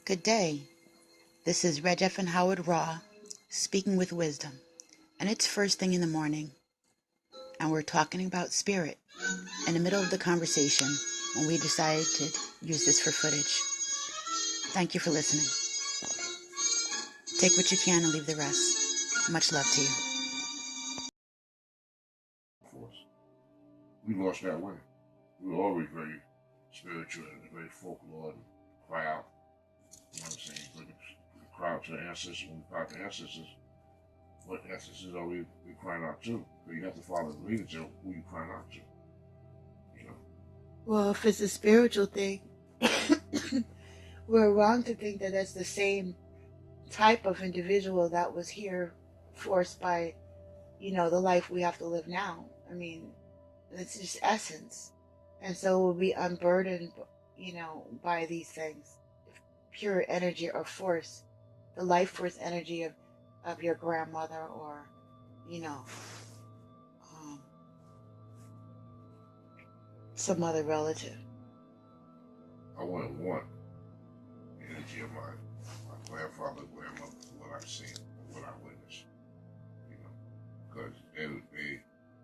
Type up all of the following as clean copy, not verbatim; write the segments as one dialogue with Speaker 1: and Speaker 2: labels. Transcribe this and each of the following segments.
Speaker 1: Good day. This is REGFNHOWARD Raw, speaking with wisdom. And it's first thing in the morning. And we're talking about spirit in the middle of the conversation when we decided to use this for footage. Thank you for listening. Take what you can and leave the rest. Much love to you.
Speaker 2: We lost that way. We were always very spiritual and very folklore and cry out. You know what I'm saying? But we cry out to the ancestors. When we cry out to ancestors, what ancestors are we crying out to? So you have to follow the lineage of who you crying out to. You know?
Speaker 1: Well, if it's a spiritual thing, we're wrong to think that that's the same type of individual that was here forced by, the life we have to live now. I mean, it's just essence. And so we'll be unburdened, by these things. Pure energy or force, the life force energy of your grandmother or, some other relative.
Speaker 2: I wouldn't want the energy of my grandfather, grandmother, what I've seen, what I witnessed. You know, because they,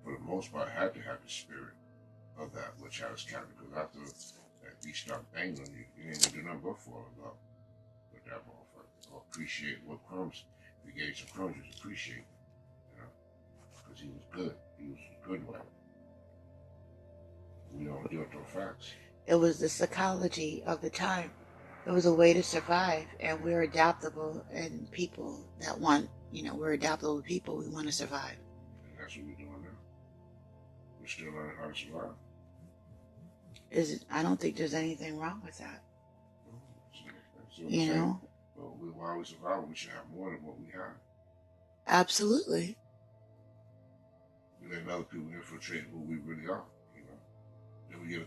Speaker 2: for the most part, had to have the spirit of that which has character. Because after that beast start banging on you, you ain't gonna do nothing but fall in love with that motherfucker. Or appreciate what crumbs. If he gave some crumbs, you appreciate it. You know, because he was good. He was a good one. We don't deal with those facts.
Speaker 1: It was the psychology of the time. It was a way to survive, and we're adaptable, and people that want, we're adaptable people. We want to survive.
Speaker 2: And that's what we're doing now. We're still learning how to survive.
Speaker 1: I don't think there's anything wrong with that.
Speaker 2: Well, while we survive, we should have more than what we have.
Speaker 1: Absolutely.
Speaker 2: We let other people infiltrate who we really are. Then we get we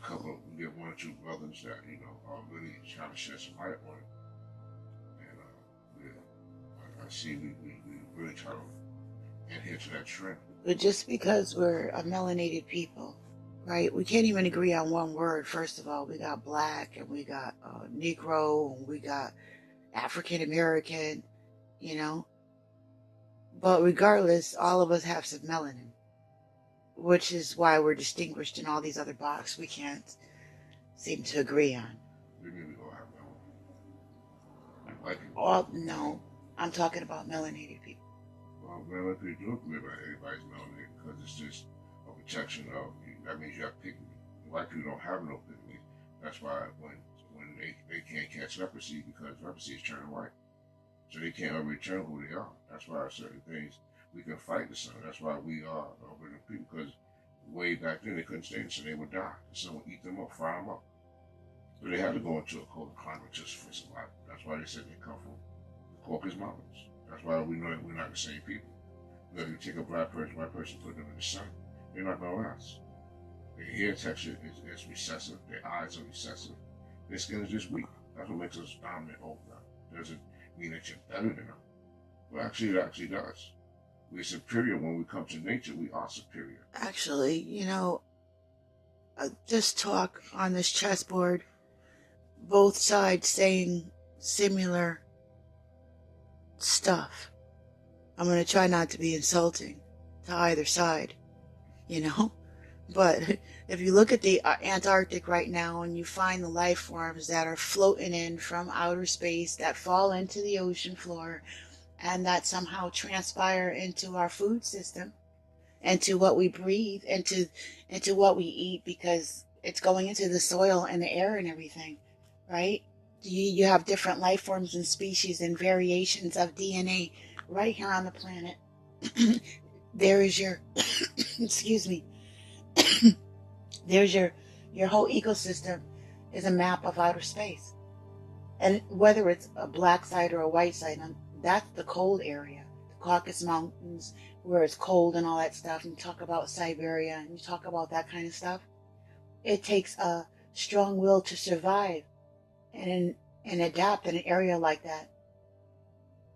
Speaker 2: get one or two brothers that, are really trying to shed some light on it. And I see we really try to adhere to that trend.
Speaker 1: But just because we're a melanated people, right? We can't even agree on one word. First of all, we got black and we got Negro and we got African American, But regardless, all of us have some melanin, which is why we're distinguished in all these other boxes we can't seem to agree on.
Speaker 2: Maybe we all have melanin.
Speaker 1: No, I'm talking about melanated people.
Speaker 2: Well, melanated people don't believe that everybody's melanated because it's just a protection of, that means you have pigment. White people don't have no pigment. That's why when they can't catch leprosy because leprosy is turning white. So they can't ever return who they are. That's why certain things we can fight the sun. That's why we are original people, because way back then they couldn't stay in the sun. They would die. The sun would eat them up, fry them up. So they had to go into a cold climate just for survival. That's why they said they come from the Caucasus Mountains. That's why we know that we're not the same people. Because if you take a black person, white person, put them in the sun, they're not going to last. Their hair texture is recessive. Their eyes are recessive. Their skin is just weak. That's what makes us dominant over them. Doesn't mean that you're better than them. Well, actually, it actually does. We're superior when we come to nature. We are superior.
Speaker 1: Actually, just talk on this chessboard, both sides saying similar stuff. I'm going to try not to be insulting to either side, But if you look at the Antarctic right now and you find the life forms that are floating in from outer space that fall into the ocean floor and that somehow transpire into our food system, into what we breathe, into what we eat, because it's going into the soil and the air and everything, right? You have different life forms and species and variations of DNA right here on the planet. There is your, excuse me, there's your whole ecosystem is a map of outer space. And whether it's a black site or a white site, that's the cold area. The Caucasus Mountains, where it's cold and all that stuff. And you talk about Siberia and you talk about that kind of stuff. It takes a strong will to survive and adapt in an area like that.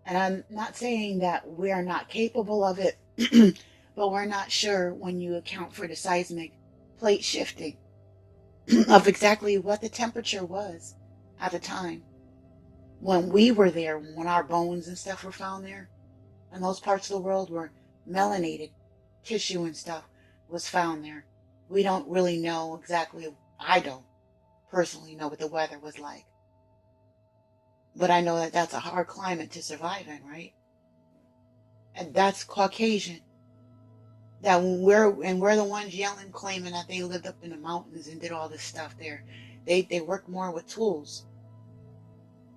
Speaker 1: And I'm not saying that we are not capable of it, but we're not sure when you account for the seismic plate shifting of exactly what the temperature was at the time. when we were there, when our bones and stuff were found there, and those parts of the world where melanated tissue and stuff was found there, we don't really know exactly, I don't personally know what the weather was like. But I know that that's a hard climate to survive in, right? And that's Caucasian. That we're the ones yelling, claiming that they lived up in the mountains and did all this stuff there. They work more with tools.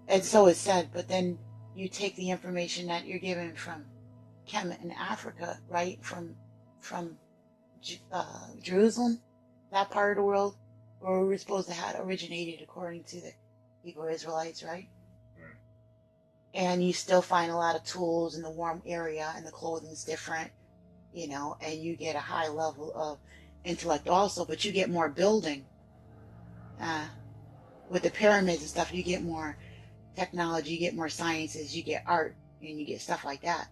Speaker 1: And so it's said, but then you take the information that you're given from Kemet in Africa, right? From Jerusalem, that part of the world where we were supposed to have originated according to the Hebrew Israelites, right?
Speaker 2: Right.
Speaker 1: And you still find a lot of tools in the warm area, and the clothing's different, and you get a high level of intellect also, but you get more building. With the pyramids and stuff, you get more technology, you get more sciences, you get art, and you get stuff like that.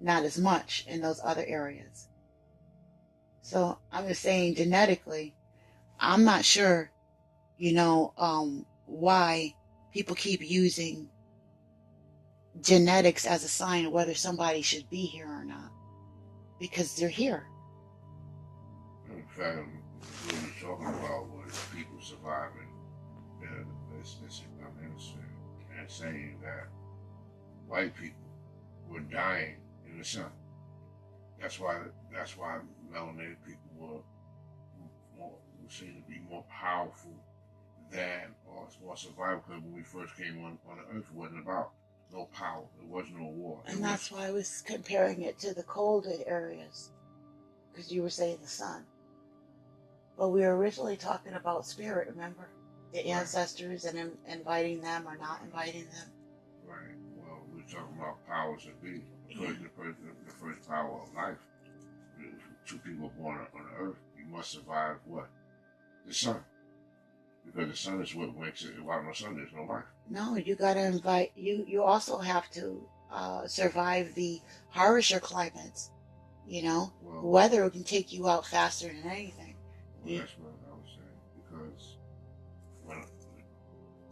Speaker 1: Not as much in those other areas. So I'm just saying, genetically, I'm not sure, why people keep using genetics as a sign of whether somebody should be here or not, because they're here.
Speaker 2: In fact, what we're talking about was people surviving this hemisphere, and saying that white people were dying in the sun. That's why melanated people were seem to be more powerful than, or more survival. Because when we first came on the earth, it wasn't about no power. There was no war.
Speaker 1: And that's why I was comparing it to the colder areas, because you were saying the sun. But we were originally talking about spirit, remember? The ancestors and inviting them or not inviting them.
Speaker 2: Right. Well, we're talking about powers that be. The first power of life. If 2 people born on the earth, you must survive what? The sun. Because the sun is what makes it. Without no sun, there's no life.
Speaker 1: No, you got to invite. You also have to survive the harsher climates. Well, weather can take you out faster than anything.
Speaker 2: Well, that's what I was saying. Because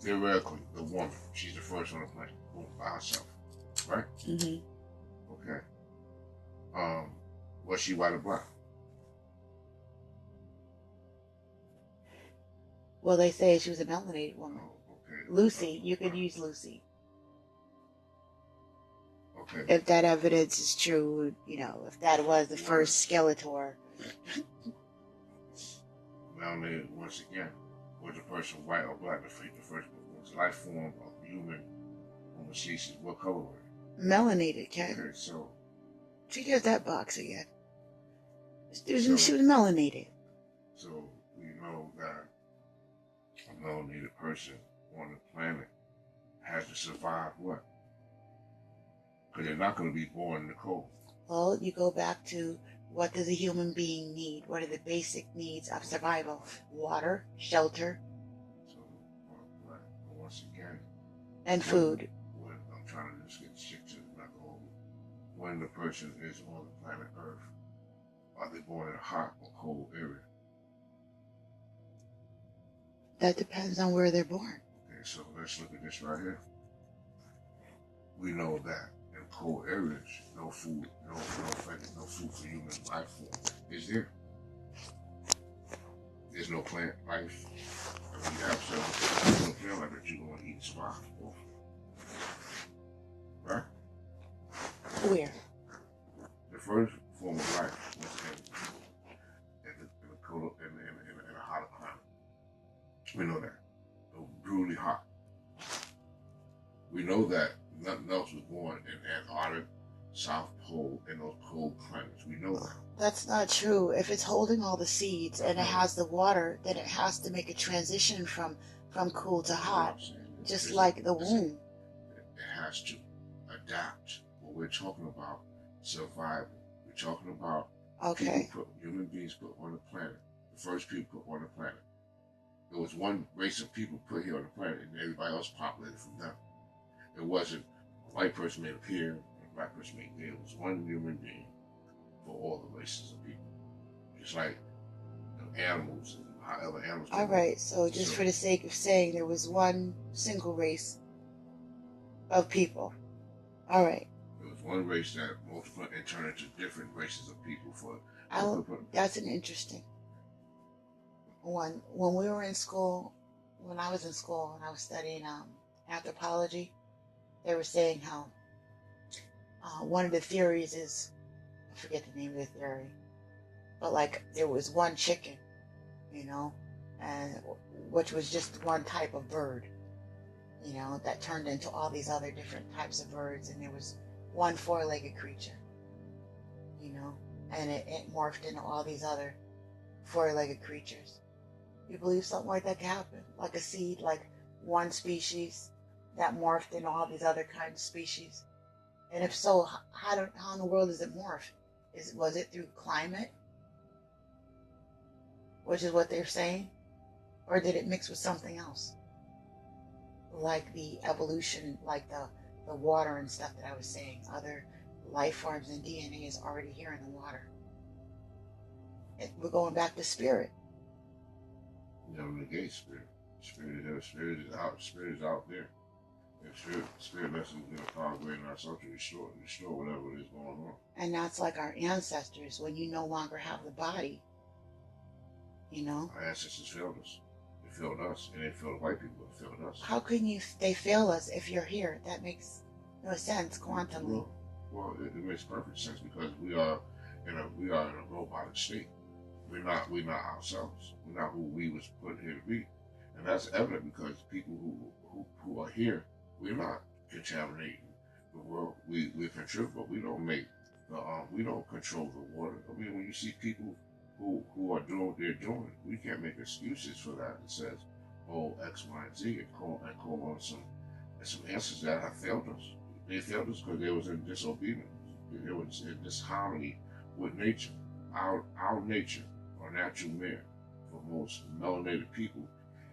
Speaker 2: theoretically, the woman, she's the first on the planet, by herself, right?
Speaker 1: Mm-hmm.
Speaker 2: Okay. Was she white or black?
Speaker 1: Well, they say she was a melanated woman.
Speaker 2: Oh, okay.
Speaker 1: Lucy, you could use Lucy.
Speaker 2: Okay.
Speaker 1: If that evidence is true, if that was the first Skeletor.
Speaker 2: Melanated, once again, was a person white or black? The first was life form of human on the species. What color were it?
Speaker 1: Melanated, Ken.
Speaker 2: Okay, so.
Speaker 1: She does that box again. She was melanated.
Speaker 2: So we know that a melanated person on the planet has to survive what? Because they're not going to be born in the cold.
Speaker 1: Well, you go back to, what does a human being need? What are the basic needs of survival? Water, shelter.
Speaker 2: So, once again.
Speaker 1: And food.
Speaker 2: When I'm trying to just get shit to the whole. When the person is on the planet Earth, are they born in a hot or cold area?
Speaker 1: That depends on where they're born.
Speaker 2: Okay, so let's look at this right here. We know that in cold areas, no food, no food for human life form is there. There's no plant life. I mean, you have some plant life that you're going to eat and survive. Right?
Speaker 1: Where?
Speaker 2: The first form of life was in a hotter climate. We know that. It was brutally hot. We know that nothing else was born in Antarctica, South Pole, and those cold climates. We know that.
Speaker 1: That's not true. If it's holding all the seeds and it has the water, then it has to make a transition from cool to hot, just like the womb.
Speaker 2: It has to adapt. What we're talking about, survival. We're talking about human beings put on the planet. The first people put on the planet. There was one race of people put here on the planet, and everybody else populated from them. It wasn't a white person made up here and a black person made there. It was one human being for all the races of people. Just like animals and however animals.
Speaker 1: All right, so just for the sake of saying there was one single race of people. All right.
Speaker 2: It was one race that multiplied and turned into different races of people for.
Speaker 1: That's an interesting one. When we were in school, when I was in school and I was studying anthropology, they were saying how one of the theories is, I forget the name of the theory, but like there was one chicken, you know, and which was just one type of bird, you know, that turned into all these other different types of birds, and there was one four-legged creature, you know, and it morphed into all these other four-legged creatures. You believe something like that could happen? Like a seed, like one species that morphed into all these other kinds of species? And if so, how in the world does it morph? Was it through climate, which is what they're saying? Or did it mix with something else? Like the evolution, like the water and stuff that I was saying. Other life forms and DNA is already here in the water. We're going back to spirit.
Speaker 2: Never negate spirit. Spirit is out. Spirit is out there. If spirit lets us get a power greater than ourselves to restore whatever is going on.
Speaker 1: And that's like our ancestors. When you no longer have the body, you know.
Speaker 2: Our ancestors failed us. They failed us, and they failed white people. They failed us.
Speaker 1: How can they fail us if you're here? That makes no sense quantumly.
Speaker 2: Well, it makes perfect sense because we are in a robotic state. We're not ourselves. We're not who we was put here to be, and that's evident because people who are here, we're not contaminating the world. We contribute, but we don't make we don't control the water. I mean, when you see people who are doing what they're doing, we can't make excuses for that. It says, oh, X, Y, and Z, and call on some answers that have failed us. They failed us because they was in disobedience. They was in disharmony with nature. Our nature, our natural man, for most melanated people,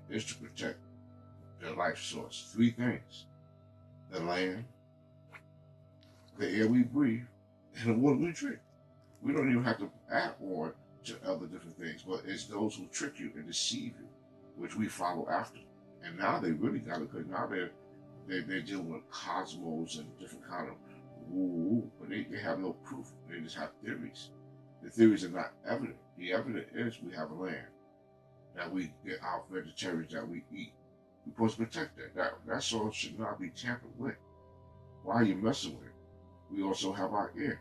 Speaker 2: is to protect their life source. Three things: the land, the air we breathe, and the water we drink. We don't even have to add on to other different things, but it's those who trick you and deceive you, which we follow after. And now they really got it, because now they're dealing with cosmos and different kind of woo, but they have no proof. They just have theories. The theories are not evident. The evidence is we have a land that we get our vegetarians that we eat. We're supposed to protect that. That soil should not be tampered with. Why are you messing with it? We also have our air.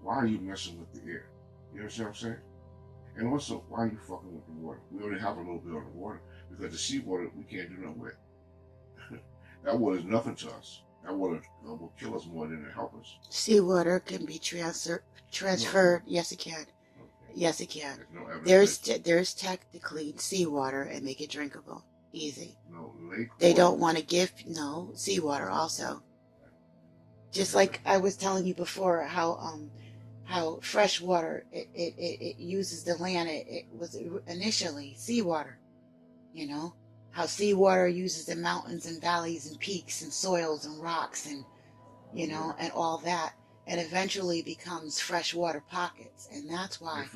Speaker 2: Why are you messing with the air? You understand what I'm saying? And also, why are you fucking with the water? We already have a little bit on the water because the seawater we can't do nothing with. That water is nothing to us. That water will kill us more than it help us.
Speaker 1: Seawater can be transferred.
Speaker 2: No.
Speaker 1: Yes, it can. Okay. Yes, it can.
Speaker 2: There's
Speaker 1: there's tech to clean seawater and make it drinkable. Easy.
Speaker 2: No, lake
Speaker 1: they
Speaker 2: water.
Speaker 1: Don't want to give seawater also. Just like I was telling you before, how fresh water it uses the land. It was initially seawater, you know, how seawater uses the mountains and valleys and peaks and soils and rocks and, you know, and all that, and eventually becomes freshwater pockets. And that's why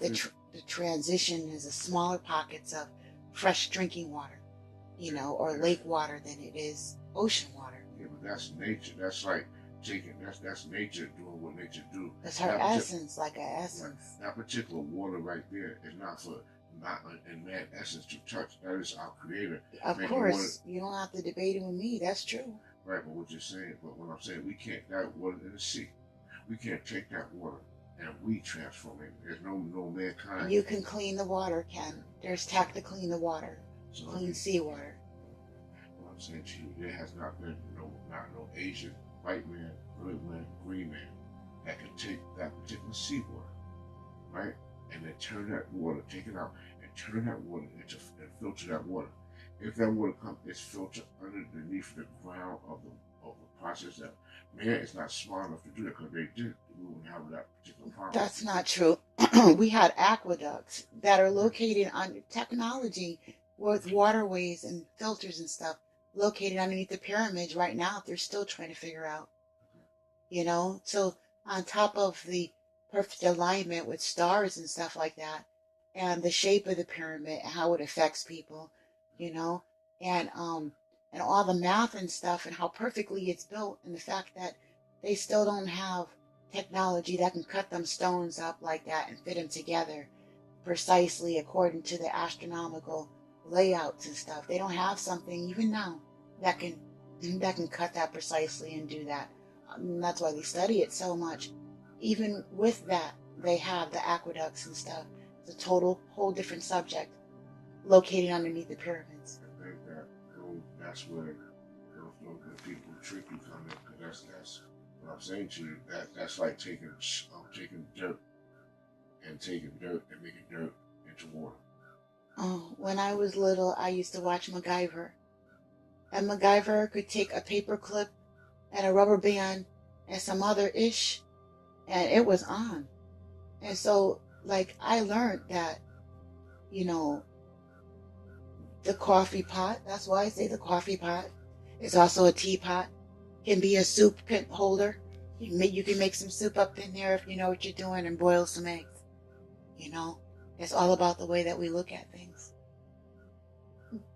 Speaker 1: the transition is a smaller pockets of fresh drinking water, you know, or lake water than it is ocean water.
Speaker 2: Yeah, but that's nature. That's like that's nature doing what nature do.
Speaker 1: That's her essence, like an essence.
Speaker 2: That particular water right there is not in man essence to touch. That is our creator.
Speaker 1: Of course, you don't have to debate it with me. That's true.
Speaker 2: Right, but what you're saying, but what I'm saying, we can't, that water in the sea, we can't take that water and we transform it. There's no mankind.
Speaker 1: You can clean the water, Ken. There's tech to clean the water, clean seawater.
Speaker 2: What I'm saying to you, there has not been no Asian, white man, red man, green man that can take that particular seawater, right, and then turn that water, take it out, and turn that water into, and filter that water. If that water comes, it's filtered underneath the ground of the process that man is not smart enough to do that, because they did. We wouldn't have that particular problem.
Speaker 1: That's not true. We had aqueducts that are located on technology with waterways and filters and stuff located underneath the pyramids right now. They're still trying to figure out, you know. So on top of the perfect alignment with stars and stuff like that, and the shape of the pyramid, how it affects people, you know, and and all the math and stuff and how perfectly it's built, and the fact that they still don't have technology that can cut them stones up like that and fit them together precisely according to the astronomical layouts and stuff. They don't have something even now that can cut that precisely and do that. That's why they study it so much. Even with that, they have the aqueducts and stuff. It's a total whole different subject located underneath the pyramids.
Speaker 2: I think that's where those good people trick you come in, because that's what I'm saying to you. That's like taking dirt and making dirt into water.
Speaker 1: Oh, when I was little, I used to watch MacGyver. And MacGyver could take a paper clip and a rubber band and some other ish, and it was on. And so, like, I learned that, you know, the coffee pot, that's why I say the coffee pot, is also a teapot, can be a soup holder. You can make some soup up in there if you know what you're doing, and boil some eggs. You know, it's all about the way that we look at things.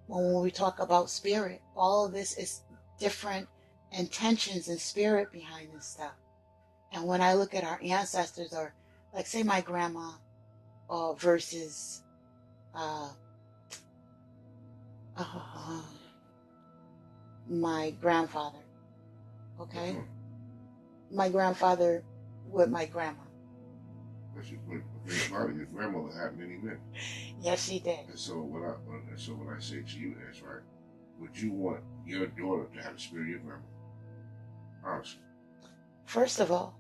Speaker 1: When we talk about spirit, all of this is different intentions and spirit behind this stuff. And when I look at our ancestors, or like say my grandma, versus my grandfather, okay? My grandfather with my grandma.
Speaker 2: But your grandmother had many men.
Speaker 1: Yes, she did.
Speaker 2: And so what I say to you is, right, would you want your daughter to have the spirit of your grandma? Honestly.
Speaker 1: First of all,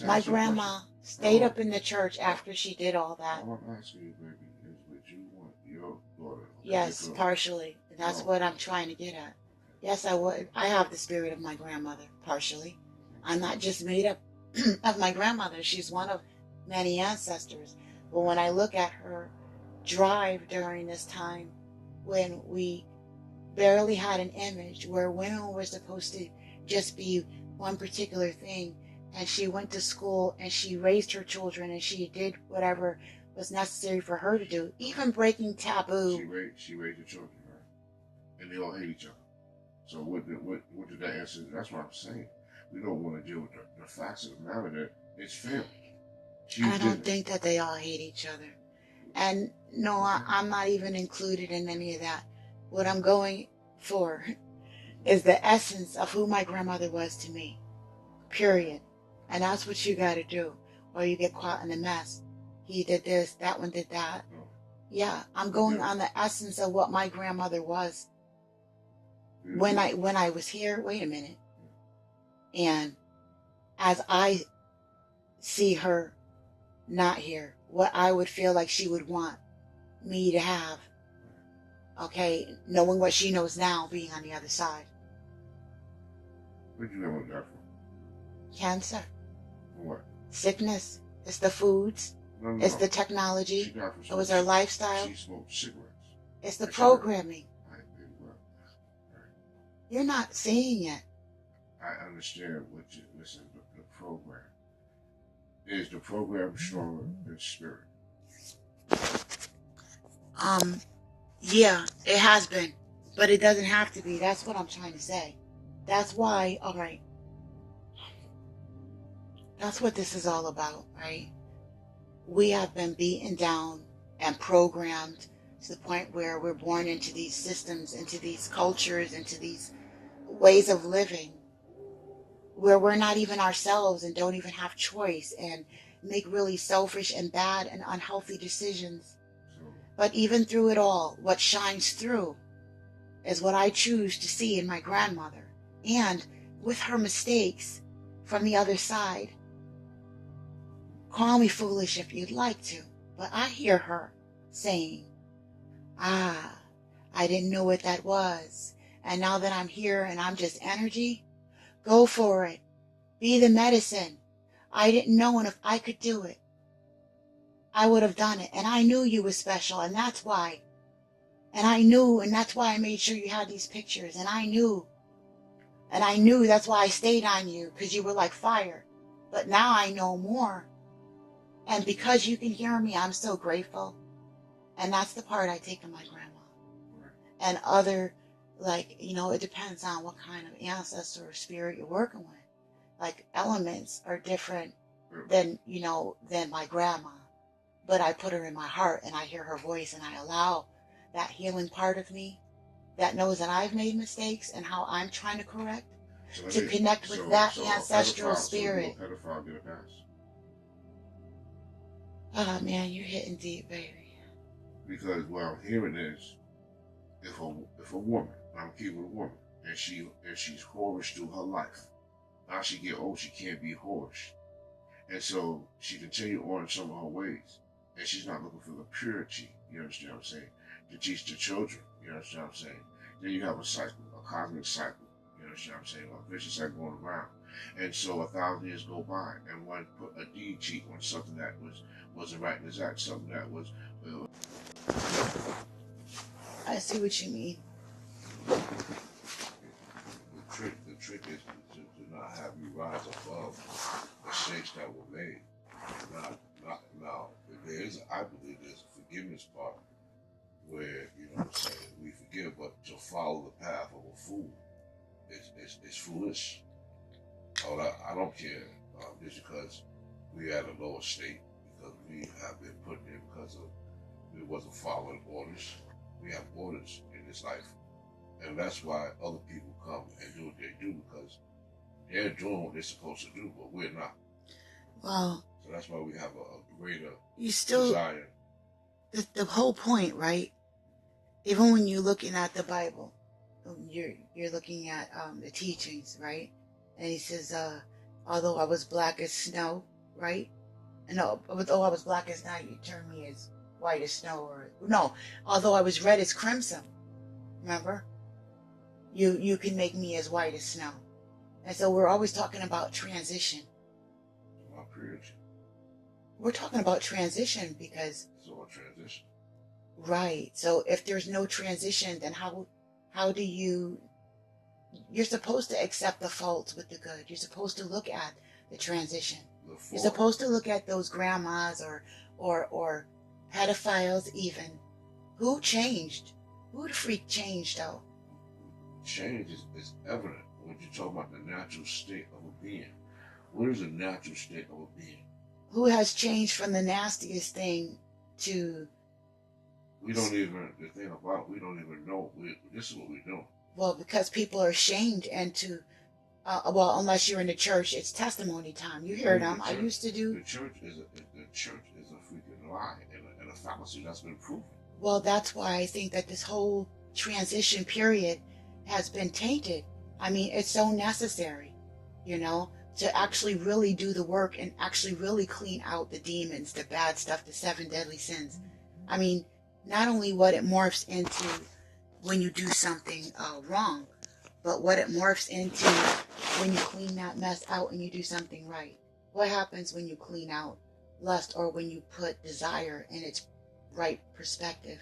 Speaker 1: my grandma stayed up in the church after she did all that.
Speaker 2: All I'm asking you, baby, is would you want your daughter?
Speaker 1: Yes, partially. That's what I'm trying to get at. Yes, I would. I have the spirit of my grandmother, partially. I'm not just made up of my grandmother. She's one of many ancestors. But when I look at her drive during this time, when we barely had an image, where women were supposed to just be one particular thing, and she went to school and she raised her children and she did whatever was necessary for her to do, even breaking taboo.
Speaker 2: She raised her children, right? And they all hate each other. So what did that answer? That's what I'm saying. We don't want to deal with the facts of the matter that it's family.
Speaker 1: I don't think that they all hate each other. And no, I'm not even included in any of that. What I'm going for is the essence of who my grandmother was to me. Period. And that's what you got to do, or you get caught in the mess. He did this, that one did that. Yeah, I'm going on the essence of what my grandmother was. When I was here, wait a minute. And as I see her not here, what I would feel like she would want me to have. Okay, knowing what she knows now, being on the other side.
Speaker 2: What did you ever got from?
Speaker 1: Cancer.
Speaker 2: What?
Speaker 1: Sickness. It's the foods. No. It's the technology. It was her lifestyle.
Speaker 2: She smoked cigarettes.
Speaker 1: It's the programming. You're not seeing it.
Speaker 2: I understand what you listen. The program is the program stronger than spirit.
Speaker 1: Yeah, it has been, but it doesn't have to be. That's what I'm trying to say. That's why. All right. That's what this is all about, right? We have been beaten down and programmed to the point where we're born into these systems, into these cultures, into these ways of living where we're not even ourselves and don't even have choice and make really selfish and bad and unhealthy decisions. But even through it all, what shines through is what I choose to see in my grandmother, and with her mistakes from the other side. Call me foolish if you'd like to, but I hear her saying, I didn't know what that was. And now that I'm here and I'm just energy, go for it. Be the medicine. I didn't know, and if I could do it, I would have done it. And I knew you were special, and that's why. And I knew, and that's why I made sure you had these pictures. And I knew. And I knew that's why I stayed on you, because you were like fire. But now I know more. And because you can hear me, I'm so grateful. And that's the part I take of my grandma. And other Like, it depends on what kind of ancestor or spirit you're working with. Like, elements are different than my grandma. But I put her in my heart and I hear her voice and I allow that healing part of me that knows that I've made mistakes and how I'm trying to correct to connect with that ancestral spirit.
Speaker 2: So a pedophile get a pass?
Speaker 1: Oh man, you're hitting deep, baby.
Speaker 2: Because what I'm hearing is, if a woman, I'm keeping a woman, and she's whorish through her life. Now she get old, she can't be whorish, and so she continue on in some of her ways, and she's not looking for the purity. You understand what I'm saying? To teach the children. You understand what I'm saying? Then you have a cycle, a cosmic cycle. You understand what I'm saying? A vicious cycle going around, and so 1,000 years go by, and one put a deed cheat on something that wasn't right in his act, something that was.
Speaker 1: I see what you mean.
Speaker 2: The trick is to not have you rise above the mistakes that were made. Not now. I believe there's a forgiveness part where, you know what I'm saying, we forgive, but to follow the path of a fool is foolish. I don't care just because we at a lower state, because we have been put there because of we wasn't following orders. We have orders in this life. And that's why other people come and do what they do, because they're doing what they're supposed to do, but we're not.
Speaker 1: Well,
Speaker 2: so that's why we have a greater
Speaker 1: desire. The whole point, right? Even when you're looking at the Bible, you're looking at the teachings, right? And he says, although I was black as snow, right? And although I was black as night, you turned me as white as snow, or no, although I was red as crimson, remember? You can make me as white as snow. And so we're always talking about transition. We're talking about transition because
Speaker 2: it's all transition.
Speaker 1: Right. So if there's no transition, then how do you're supposed to accept the faults with the good. You're supposed to look at the transition. You're supposed to look at those grandmas or pedophiles even. Who changed? Who the freak changed though?
Speaker 2: Change is evident when you talk about the natural state of a being. What is the natural state of a being?
Speaker 1: Who has changed from the nastiest thing to...
Speaker 2: We don't even, the thing about, we don't even know. This is what we do.
Speaker 1: Well, because people are ashamed and to, well, unless you're in the church, it's testimony time. You hear them. I used to do...
Speaker 2: The church is a freaking lie and a fallacy that's been proven.
Speaker 1: Well, that's why I think that this whole transition period has been tainted. I mean, it's so necessary, to actually really do the work and actually really clean out the demons, the bad stuff, the 7 deadly sins. I mean, not only what it morphs into when you do something wrong, but what it morphs into when you clean that mess out and you do something right. What happens when you clean out lust, or when you put desire in its right perspective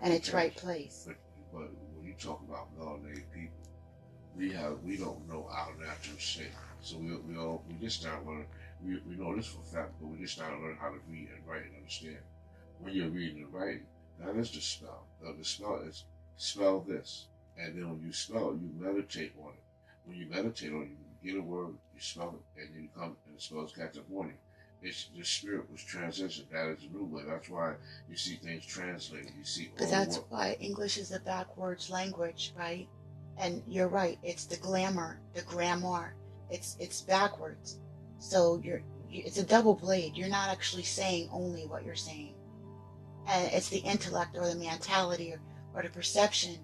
Speaker 1: and its right place?
Speaker 2: But when you talk about melanated people, we don't know our natural state. So we just start learning. We know this for a fact, but we just start learning how to read and write and understand. When you're reading and writing, that is the spell. The spell is spell this, and then when you spell it, you meditate on it. When you meditate on it, you get a word, you spell it, and you come and the spells catch up on you. The spirit was transitioned. That is the new way. That's why you see things translated. You see.
Speaker 1: But that's why English is a backwards language, right? And you're right. It's the glamour, the grammar. It's backwards. So it's a double blade. You're not actually saying only what you're saying. And it's the intellect or the mentality or the perception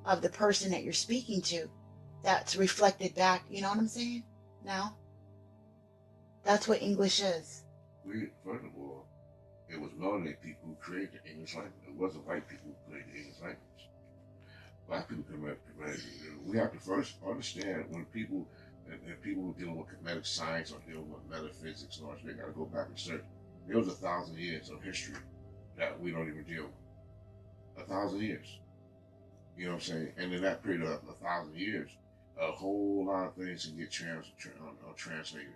Speaker 1: of the person that you're speaking to that's reflected back. You know what I'm saying? Now, that's what English is.
Speaker 2: First of all, it was melanated people who created the English language. It wasn't white people who created the English language. Black people we have to first understand when people and people dealing with kinetic science or dealing with metaphysics and all that, they got to go back and search. There was 1,000 years of history that we don't even deal with. 1,000 years. You know what I'm saying? And in that period of 1,000 years, a whole lot of things can get translated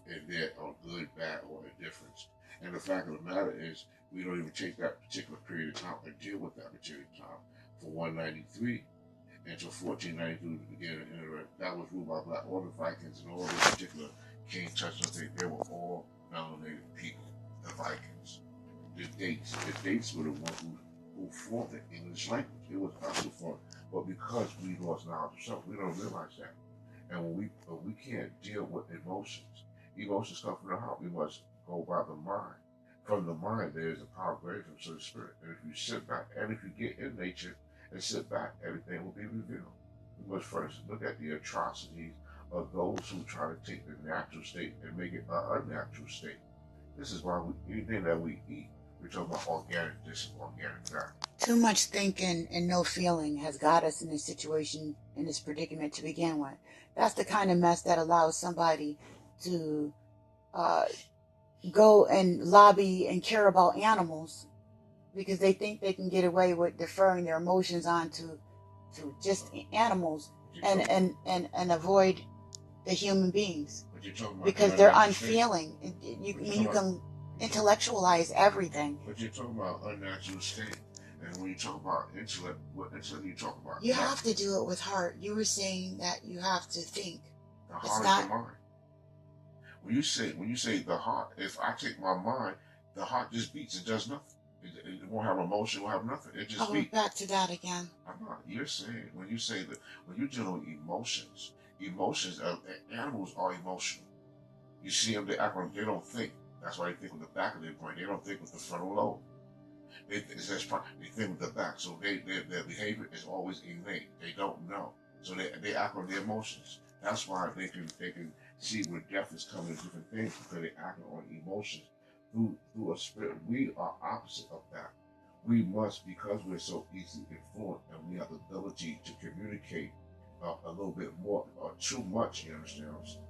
Speaker 2: in there on good, bad, or indifference. And the fact of the matter is, we don't even take that particular period of time and deal with that particular time. For 193, until 1492 to begin. And that was ruled by black. All the Vikings and all those particular King Tut's, they were all melanated people. The Vikings. The dates were the ones who formed the English language. It was us who formed it. But because we lost knowledge of self, we don't realize that. And when we can't deal with emotions come from the heart. We must go by the mind. From the mind, there is a power greater from the spirit. And if you sit back, and if you get in nature and sit back, everything will be revealed. We must first look at the atrocities of those who try to take the natural state and make it an unnatural state. This is why anything that we eat, we're talking about organic this and organic that.
Speaker 1: Too much thinking and no feeling has got us in this situation, in this predicament to begin with. That's the kind of mess that allows somebody to go and lobby and care about animals because they think they can get away with deferring their emotions onto just animals and avoid the human beings because they're unfeeling. You can intellectualize everything.
Speaker 2: But you're talking about unnatural state. And when you talk about intellect, what intellect you talk about?
Speaker 1: You have to do it with heart. You were saying that you have to think.
Speaker 2: The heart is the mind. When you say the heart, if I take my mind, the heart just beats. It does nothing. It won't have emotion. It won't have nothing. It just beats.
Speaker 1: Back to that again.
Speaker 2: I'm not. You're saying when you say that when you're dealing with emotions, animals are emotional. You see them, they act like they don't think. That's why they think with the back of their brain. They don't think with the frontal lobe. They think with the back. So their behavior is always innate. They don't know. So they act on their emotions. That's why they can see where death is coming, different things, because they act on emotions through a spirit. We are opposite of that. We must, because we're so easily influenced and we have the ability to communicate a little bit more or too much, you understand what I'm saying?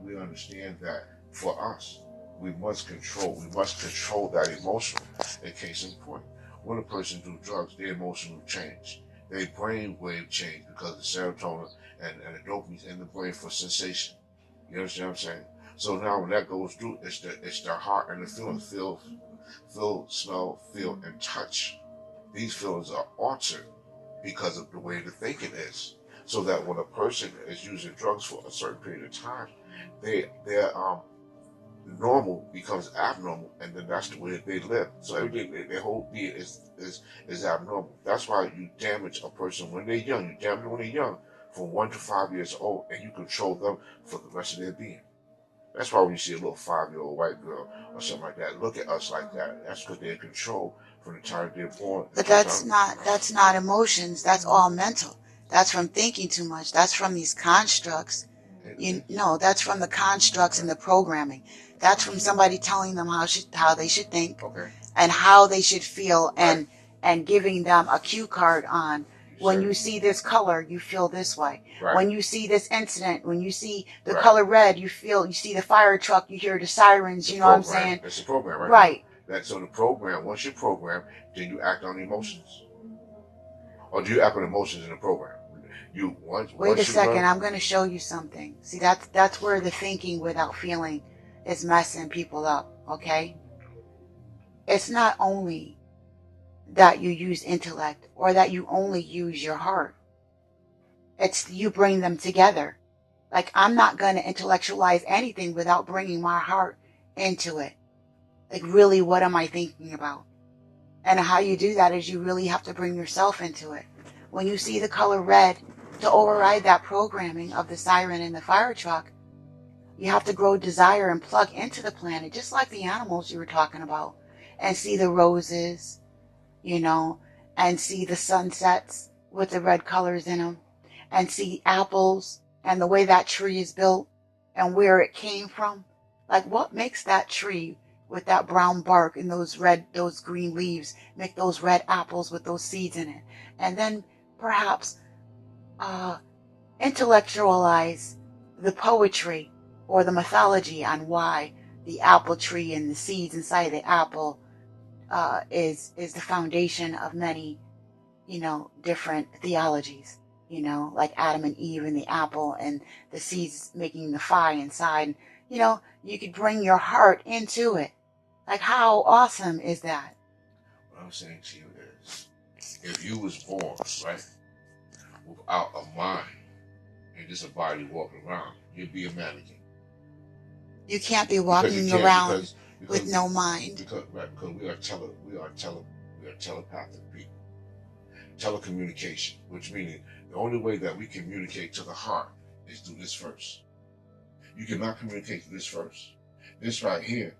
Speaker 2: We understand that for us, we must control that emotion. In case in point, when a person do drugs, their emotion will change. Their brain wave change because the serotonin and the dopamine in the brain for sensation. You understand what I'm saying? So now when that goes through, it's the heart and the feeling, feel, smell, feel, and touch. These feelings are altered because of the way the thinking is. So that when a person is using drugs for a certain period of time, their normal becomes abnormal, and then that's the way that they live. So everything, their whole being is abnormal. That's why you damage a person when they're young. You damage them when they're young, from 1 to 5 years old, and you control them for the rest of their being. That's why when you see a little 5-year-old white girl or something like that, look at us like that. That's because they're in control from the time they're born.
Speaker 1: But that's not emotions. That's all mental. That's from thinking too much. That's from these constructs. That's from the constructs and the programming. That's from somebody telling them how they should think, and how they should feel, and giving them a cue card on. When you see this color, you feel this way. Right. When you see this incident, when you see the color red, you see the fire truck, you hear the sirens, you know what I'm saying?
Speaker 2: It's a program, right?
Speaker 1: Right.
Speaker 2: So the program, once you program, then you act on emotions. Or do you act on emotions in the program?
Speaker 1: Wait a second, I'm going to show you something. See, that's where the thinking without feeling is messing people up, okay? It's not only that you use intellect or that you only use your heart. It's you bring them together. Like, I'm not going to intellectualize anything without bringing my heart into it. Like, really, what am I thinking about? And how you do that is you really have to bring yourself into it. When you see the color red, to override that programming of the siren and the fire truck, you have to grow desire and plug into the planet, just like the animals you were talking about, and see the roses, and see the sunsets with the red colors in them, and see apples and the way that tree is built and where it came from. Like, what makes that tree with that brown bark and those green leaves make those red apples with those seeds in it? And then perhaps intellectualize the poetry or the mythology on why the apple tree and the seeds inside the apple is the foundation of many, different theologies, like Adam and Eve and the apple and the seeds making the fire inside. You could bring your heart into it. Like, how awesome is that?
Speaker 2: What I'm saying to you is, If you was born, right, without a mind and just a body walking around, you'd be a mannequin.
Speaker 1: You can't be
Speaker 2: Because you
Speaker 1: walking
Speaker 2: can't,
Speaker 1: around
Speaker 2: because
Speaker 1: with no mind.
Speaker 2: because we are telepathic people. Telecommunication, which meaning the only way that we communicate to the heart is through this first. You cannot communicate to this first. This right here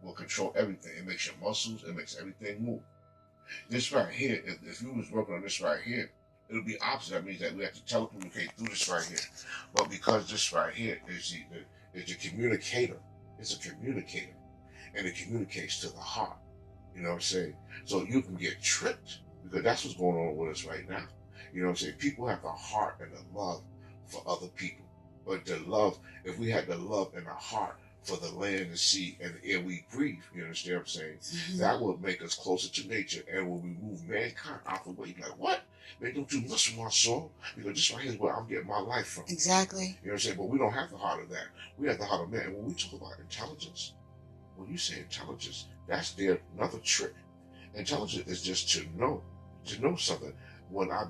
Speaker 2: will control everything. It makes your muscles, it makes everything move. This right here, if you was working on this right here, it'll be opposite. That means that we have to telecommunicate through this right here. But because this right here is the communicator, it's a communicator, and it communicates to the heart. You know what I'm saying? So you can get tricked because that's what's going on with us right now. You know what I'm saying? People have the heart and the love for other people. But the love, if we had the love and the heart for the land, the sea, and the air we breathe, you understand what I'm saying? Mm-hmm. That would make us closer to nature and will remove mankind out the way. You're like, what? Man, don't you mess with my soul? Because this right here is where I'm getting my life from.
Speaker 1: Exactly.
Speaker 2: You know what I'm saying? But we don't have the heart of that. We have the heart of man. And when we talk about intelligence, when you say intelligence, that's another trick. Intelligence is just to know something. When I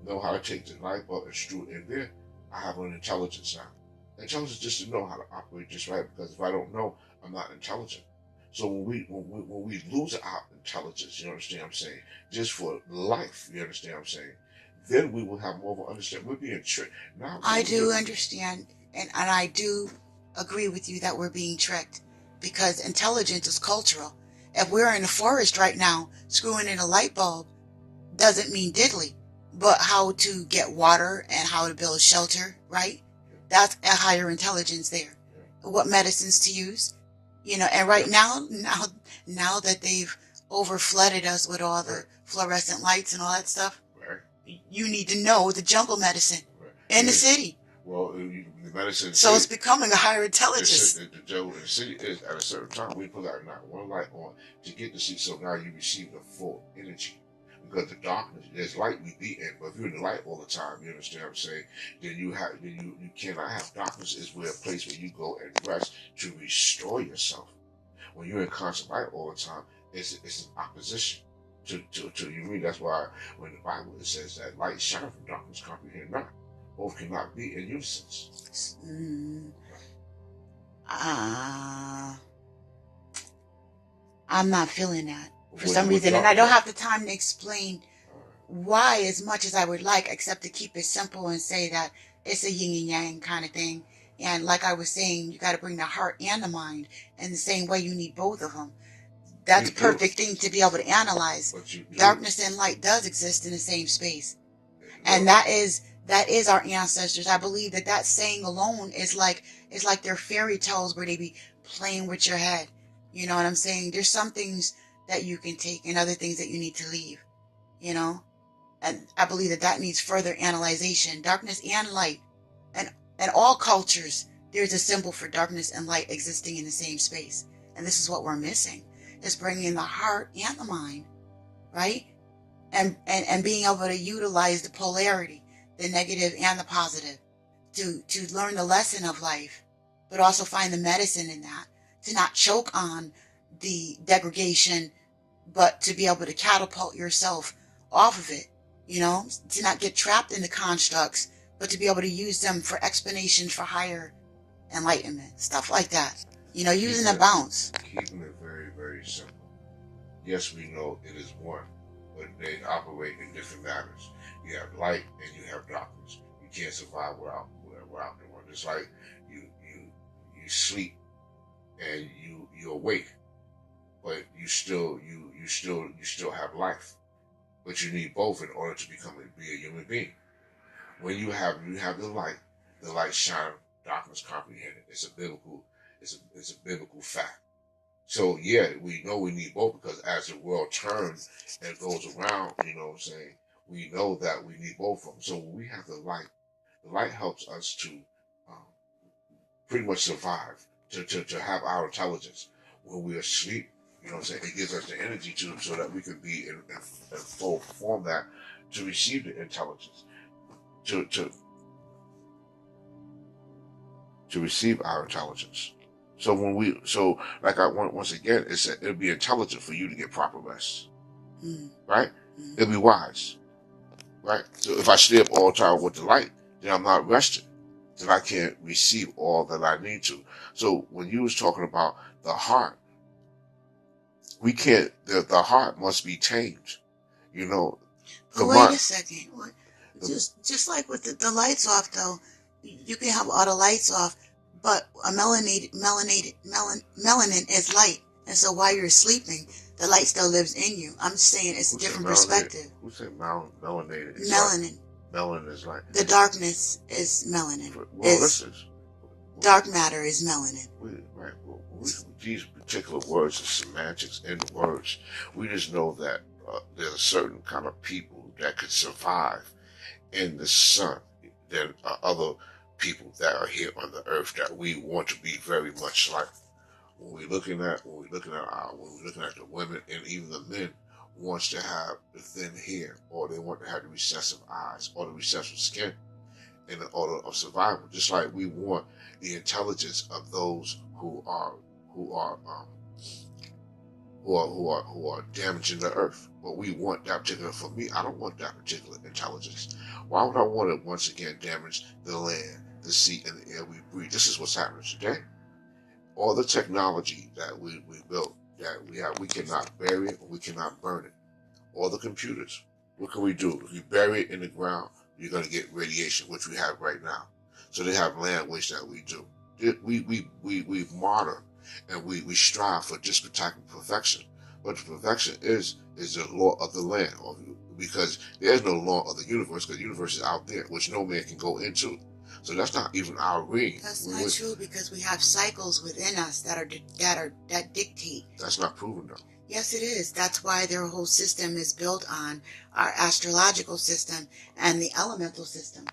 Speaker 2: know how to take the light bulb and screw it in there, I have an intelligence now. Intelligence is just to know how to operate just right, because if I don't know, I'm not intelligent. So when we lose our intelligence, you understand what I'm saying, just for life, you understand what I'm saying, then we will have more of an understanding. We're being tricked. Now
Speaker 1: I do understand, and I do agree with you that we're being tricked, because intelligence is cultural. If we're in the forest right now, screwing in a light bulb doesn't mean diddly, but how to get water and how to build shelter, right? That's a higher intelligence there. What medicines to use, and right now that they've over flooded us with all the fluorescent lights and all that stuff, you need to know the jungle medicine in the city.
Speaker 2: Well, the medicine.
Speaker 1: So it's becoming a higher intelligence.
Speaker 2: The jungle in the city is at a certain time we put out not one light on to get to see. So now you receive the full energy. Because the darkness, there's light we be in, but if you're in the light all the time, you understand what I'm saying, then you cannot have darkness. Is where a place where you go and rest to restore yourself. When you're in constant light all the time, it's an opposition to you. Mean that's why when the Bible it says that light shine from darkness comprehend not. Both cannot be in unison.
Speaker 1: I'm not feeling that for some reason, and I don't have the time to explain why as much as I would like, except to keep it simple and say that it's a yin and yang kind of thing. And like I was saying, you got to bring the heart and the mind, and the same way you need both of them. That's a perfect thing to be able to analyze. Darkness and light does exist in the same space, and that is our ancestors. I believe that saying alone is like their fairy tales where they be playing with your head. You know what I'm saying? There's some things that you can take and other things that you need to leave, and I believe that needs further analyzation. Darkness and light, and all cultures, there's a symbol for darkness and light existing in the same space. And this is what we're missing, is bringing the heart and the mind, right? And being able to utilize the polarity, the negative and the positive, to learn the lesson of life, but also find the medicine in that, to not choke on the degradation, but to be able to catapult yourself off of it, to not get trapped in the constructs, but to be able to use them for explanations for higher enlightenment, stuff like that. Using the bounce.
Speaker 2: Keeping it very, very simple. Yes, we know it is one, but they operate in different manners. You have light and you have darkness. You can't survive without the one. It's like you sleep and you awake, but you still have life. But you need both in order to be a human being. When you have the light shine, darkness comprehend it. It's a biblical fact. So yeah, we know we need both, because as the world turns and goes around, you know what I'm saying, we know that we need both of them. So when we have the light helps us to pretty much survive, to have our intelligence. When we're asleep, you know what I'm saying, it gives us the energy so that we can be in full form, that to receive the intelligence, to receive our intelligence. So once again, it'll be intelligent for you to get proper rest, right? It'll be wise, right? So if I stay up all the time with the light, then I'm not rested. Then I can't receive all that I need to. So when you was talking about the heart, we can't. The heart must be tamed. You know, the
Speaker 1: But wait a
Speaker 2: mind.
Speaker 1: second. Just like with the lights off, though, you can have all the lights off, but a melanin is light, and so while you're sleeping, the light still lives in you. I'm just saying it's a
Speaker 2: Who said
Speaker 1: different
Speaker 2: melanated?
Speaker 1: perspective.
Speaker 2: Who said melanated? It's like
Speaker 1: Melanin,
Speaker 2: melanin is like.
Speaker 1: the darkness is melanin.
Speaker 2: Well,
Speaker 1: Is
Speaker 2: listen.
Speaker 1: dark matter is melanin.
Speaker 2: Right. Well, these particular words are semantics in the words. We just know that there's a certain kind of people that could survive in the sun than other people that are here on the earth that we want to be very much like. When we're looking at the women and even the men wants to have the thin hair, or they want to have the recessive eyes or the recessive skin in order of survival. Just like we want the intelligence of those who are who are damaging the earth. But we want that particular. For me, I don't want that particular intelligence. Why would I want to once again damage the land, the sea, and the air we breathe? This is what's happening today. All the technology that we built, that we have, we cannot bury it, or we cannot burn it. All the computers, what can we do? If you bury it in the ground, you're going to get radiation, which we have right now. So they have land waste that we do. We martyr and we strive for just perfection. But the perfection is the law of the land, because there's no law of the universe, because the universe is out there, which no man can go into. So that's not even our ring.
Speaker 1: That's not true, because we have cycles within us that dictate.
Speaker 2: That's not proven though.
Speaker 1: Yes, it is. That's why their whole system is built on our astrological system and the elemental system.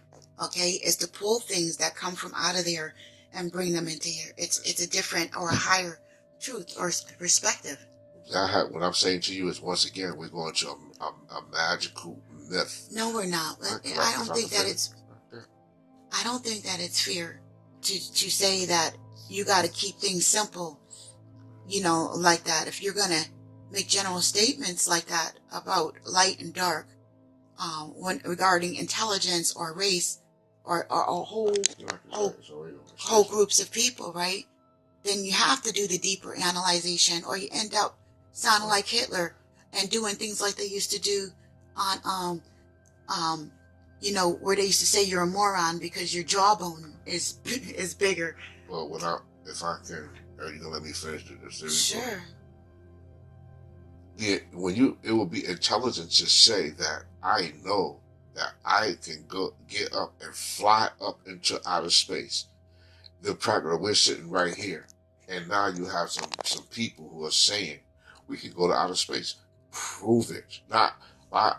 Speaker 1: Okay, is to pull things that come from out of there and bring them into here. It's a different or a higher truth or perspective.
Speaker 2: What I'm saying to you is, once again, we're going to a magical myth.
Speaker 1: No, we're not. I don't think that it's. I don't think that it's fair to say that you got to keep things simple. Like that. If you're gonna make general statements like that about light and dark, when regarding intelligence or race or whole groups of people, right? Then you have to do the deeper analyzation, or you end up sounding like Hitler and doing things like they used to do on where they used to say you're a moron because your jawbone is is bigger.
Speaker 2: Well, if I can, are you gonna let me finish the series?
Speaker 1: Sure.
Speaker 2: Yeah, it will be intelligent to say that I know that I can get up and fly up into outer space. The practical, we're sitting right here, and now you have some people who are saying we can go to outer space. Prove it, not by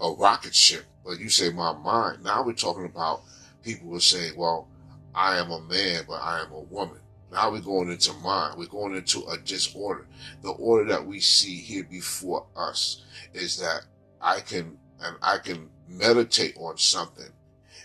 Speaker 2: a rocket ship, but you say my mind. Now we're talking about people who are saying, well, I am a man, but I am a woman. Now we're going into mind. We're going into a disorder. The order that we see here before us is that I can meditate on something,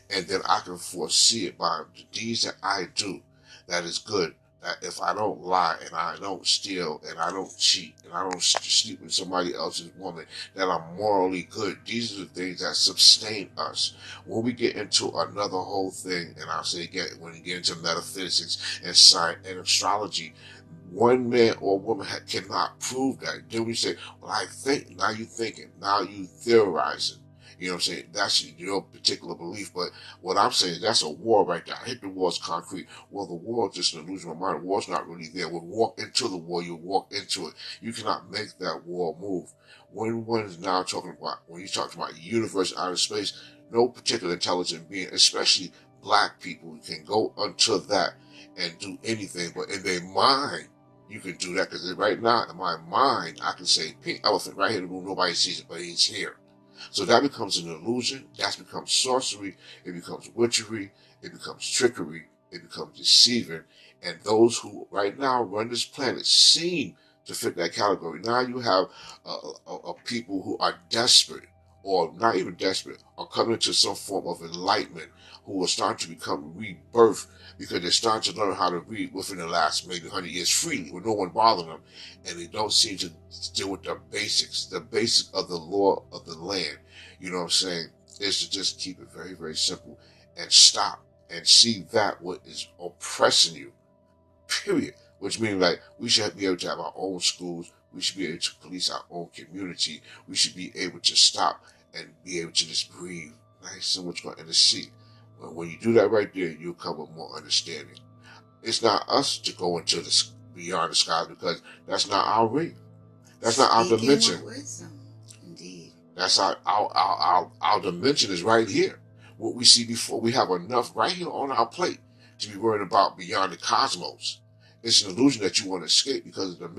Speaker 2: and then I can foresee it by the deeds that I do that is good. That if I don't lie, and I don't steal, and I don't cheat, and I don't sleep with somebody else's woman, that I'm morally good. These are the things that sustain us. When we get into another whole thing, and I'll say again, when you get into metaphysics and science and astrology, one man or woman cannot prove that. Then we say, well, I think. Now you thinking. Now you theorizing. You know what I'm saying? That's your particular belief. But what I'm saying is that's a war right there. I hit the wall's concrete. Well, the wall is just an illusion of mind. The wall's not really there. When you walk into the wall, you walk into it. You cannot make that wall move. When one is now talking about, when you talk about universe, outer space, no particular intelligent being, especially black people, can go unto that and do anything. But in their mind, you can do that, because right now, in my mind, I can say pink elephant right here in the room. Nobody sees it, but he's here. So that becomes an illusion. That becomes sorcery. It becomes witchery. It becomes trickery. It becomes deceiving. And those who right now run this planet seem to fit that category. Now you have people who are desperate or not even desperate, are coming into some form of enlightenment, who are starting to become rebirth because they're starting to learn how to read within the last maybe 100 years freely with no one bothering them, and they don't seem to deal with the basics of the law of the land. You know what I'm saying? Is to just keep it very, very simple and stop and see that what is oppressing you, period. Which means like we should be able to have our own schools. We should be able to police our own community. We should be able to stop and be able to just breathe nice and what's going in the sea. When you do that right there, you'll come with more understanding. It's not us to go into the beyond the skies because that's not our rate. That's not our
Speaker 1: Speaking
Speaker 2: dimension.
Speaker 1: with wisdom, indeed.
Speaker 2: That's our dimension is right here. What we see before, we have enough right here on our plate to be worried about beyond the cosmos. It's an illusion that you want to escape because of the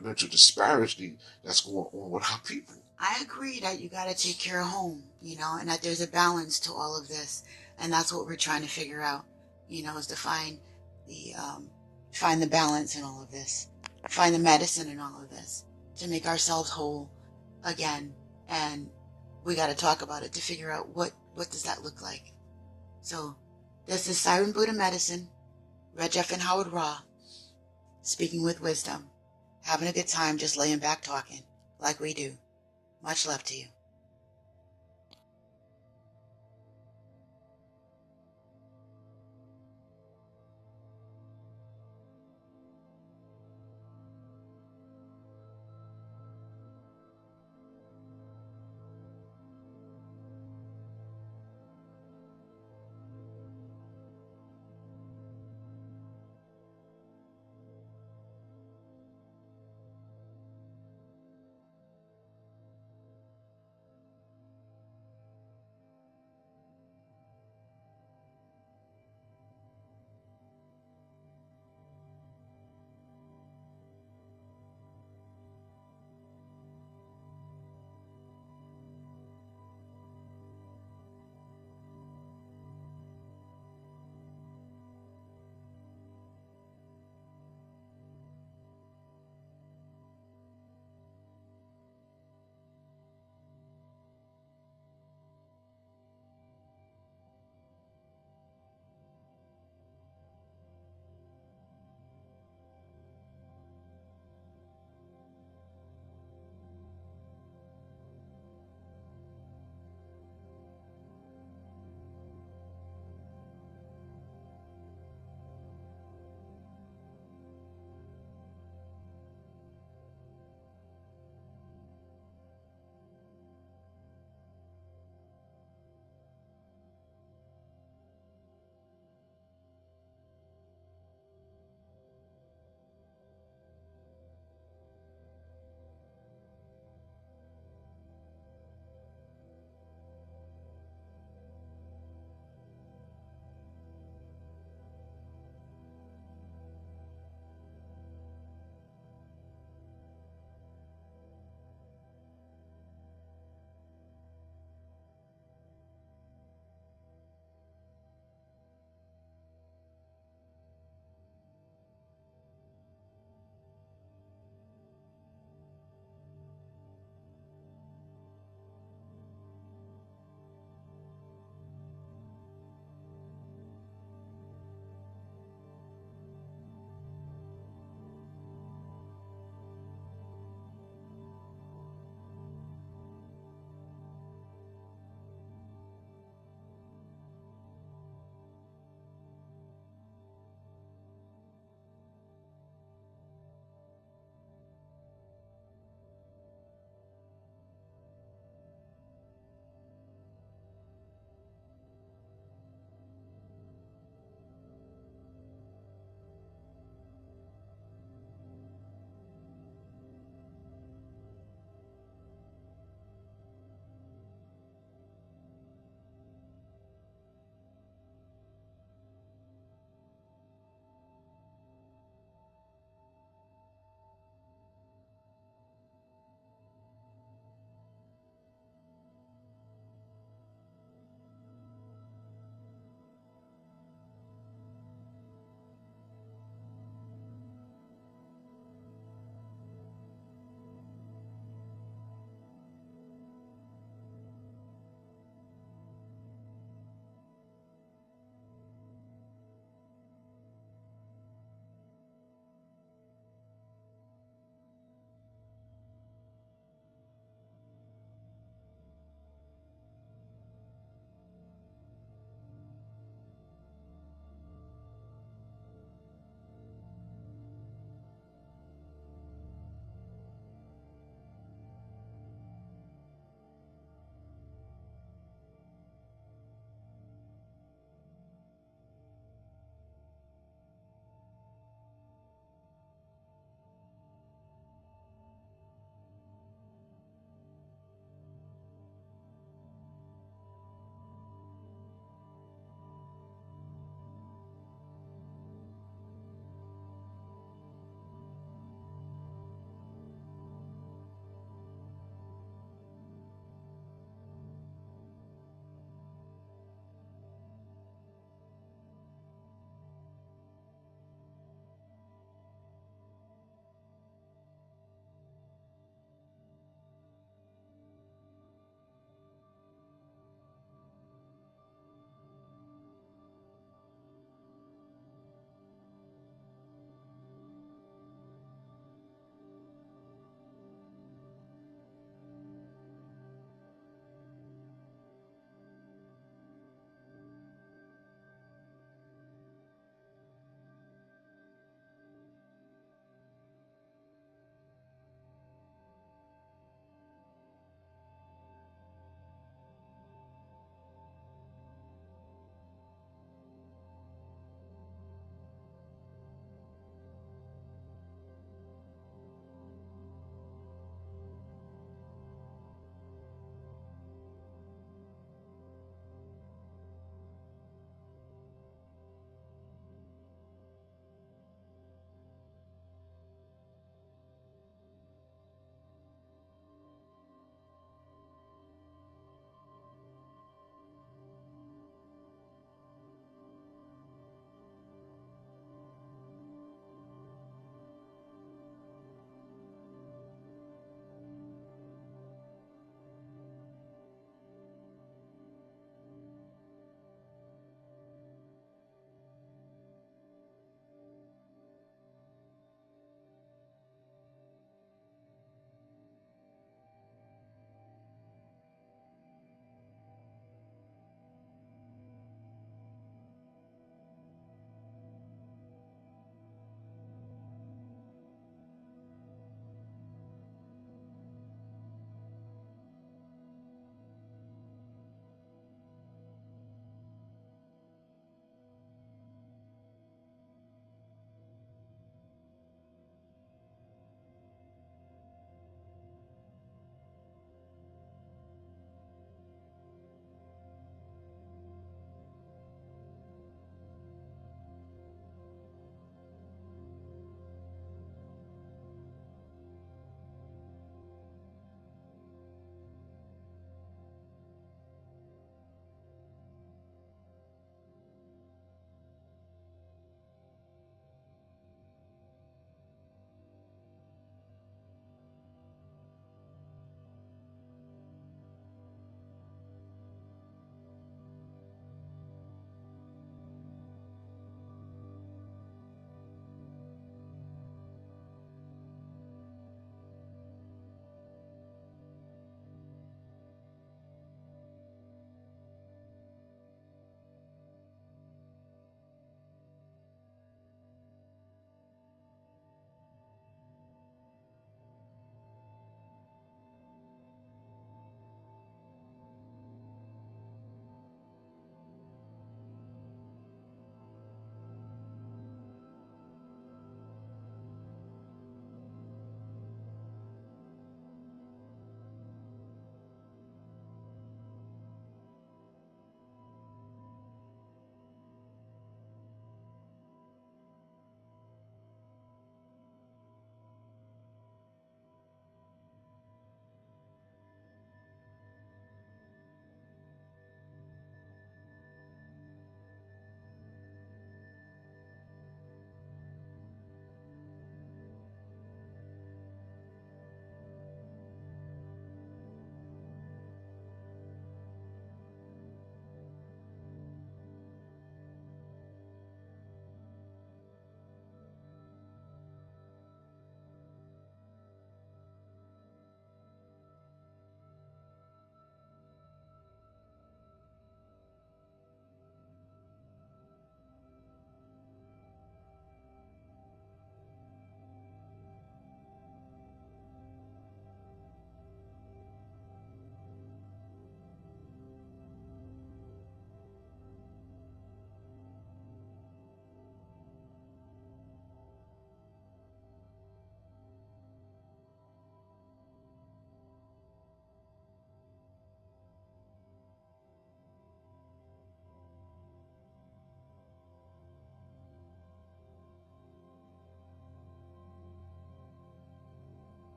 Speaker 2: mental disparity that's going on with our people.
Speaker 1: I agree that you got to take care of home, and that there's a balance to all of this, and that's what we're trying to figure out, is to the find the balance in all of this, find the medicine in all of this, to make ourselves whole again, and we got to talk about it to figure out what does that look like. So, this is Siren Buddha Medicine, REGFNHOWARD Ra, speaking with wisdom, having a good time, just laying back talking like we do. Much love to you.